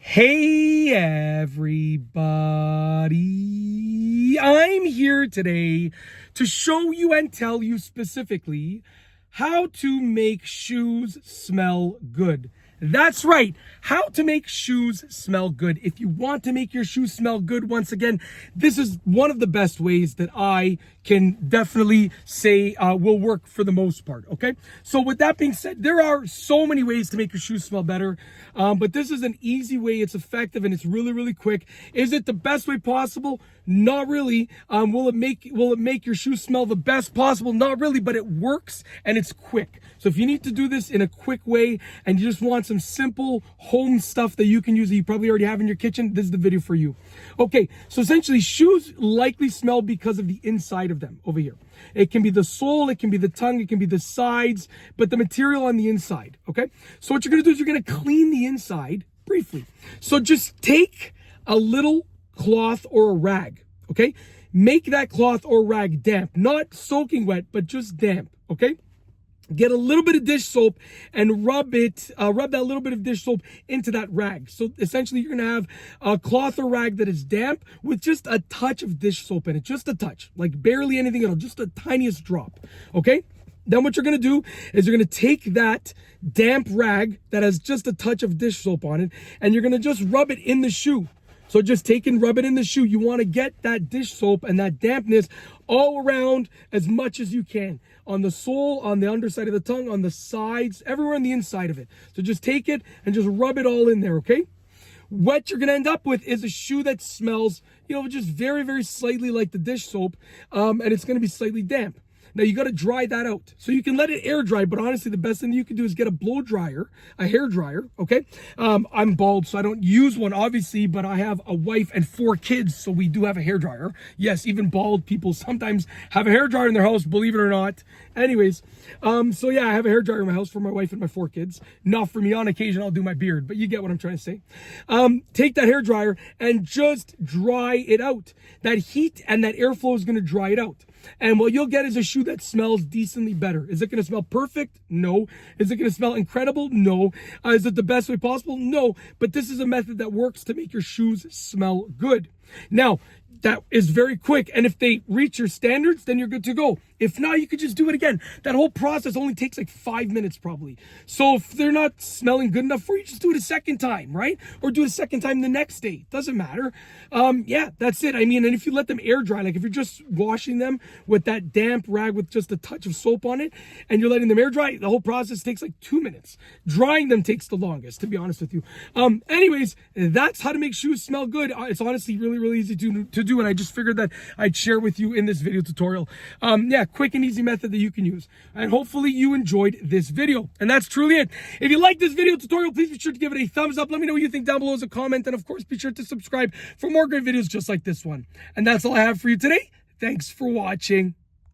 Hey everybody, I'm here today to show you and tell you specifically how to make shoes smell good. That's right, how to make shoes smell good. If you want to make your shoes smell good, once again, this is one of the best ways that I can definitely say will work for the most part, okay? So with that being said, there are so many ways to make your shoes smell better, but this is an easy way, it's effective, and it's really, really quick. Is it the best way possible? Not really. Will it make your shoes smell the best possible? Not really, but it works and it's quick. So if you need to do this in a quick way and you just want some simple home stuff that you can use that you probably already have in your kitchen, this is the video for you. Okay, so essentially shoes likely smell because of the inside of them over here. It can be the sole, it can be the tongue, it can be the sides, but the material on the inside, okay? So what you're gonna do is you're gonna clean the inside briefly. So just take a little cloth or a rag, okay? Make that cloth or rag damp, not soaking wet, but just damp, okay? Get a little bit of dish soap and rub that little bit of dish soap into that rag. So essentially you're gonna have a cloth or rag that is damp with just a touch of dish soap in it, just a touch, like barely anything at all, just the tiniest drop, okay? Then what you're gonna do is you're gonna take that damp rag that has just a touch of dish soap on it, and you're gonna just rub it in the shoe. So just take and rub it in the shoe. You want to get that dish soap and that dampness all around as much as you can. On the sole, on the underside of the tongue, on the sides, everywhere on the inside of it. So just take it and just rub it all in there, okay? What you're going to end up with is a shoe that smells, just very, very slightly like the dish soap, and it's going to be slightly damp. Now you got to dry that out. So you can let it air dry, but honestly, the best thing you can do is get a blow dryer, a hair dryer, okay? I'm bald, so I don't use one, obviously, but I have a wife and 4 kids, so we do have a hair dryer. Yes, even bald people sometimes have a hair dryer in their house, believe it or not. Anyways, so yeah, I have a hair dryer in my house for my wife and my 4 kids. Not for me. On occasion, I'll do my beard, but you get what I'm trying to say. Take that hair dryer and just dry it out. That heat and that airflow is going to dry it out. And what you'll get is a shoe that smells decently better. Is it going to smell perfect? No. Is it going to smell incredible? No. Is it the best way possible? No. But this is a method that works to make your shoes smell good. Now, that is very quick. And if they reach your standards, then you're good to go. If not, you could just do it again. That whole process only takes like 5 minutes probably. So if they're not smelling good enough for you, just do it a second time, right? Or do it a second time the next day. Doesn't matter. Yeah, that's it. I mean, and if you let them air dry, like if you're just washing them with that damp rag with just a touch of soap on it, and you're letting them air dry, the whole process takes like 2 minutes. Drying them takes the longest, to be honest with you. Anyways, that's how to make shoes smell good. It's honestly really, really easy to do, and I just figured that I'd share with you in this video tutorial. Yeah, quick and easy method that you can use, and hopefully you enjoyed this video. And that's truly it. If you like this video tutorial, please be sure to give it a thumbs up. Let me know what you think down below as a comment, and of course be sure to subscribe for more great videos just like this one. And that's all I have for you today. Thanks for watching.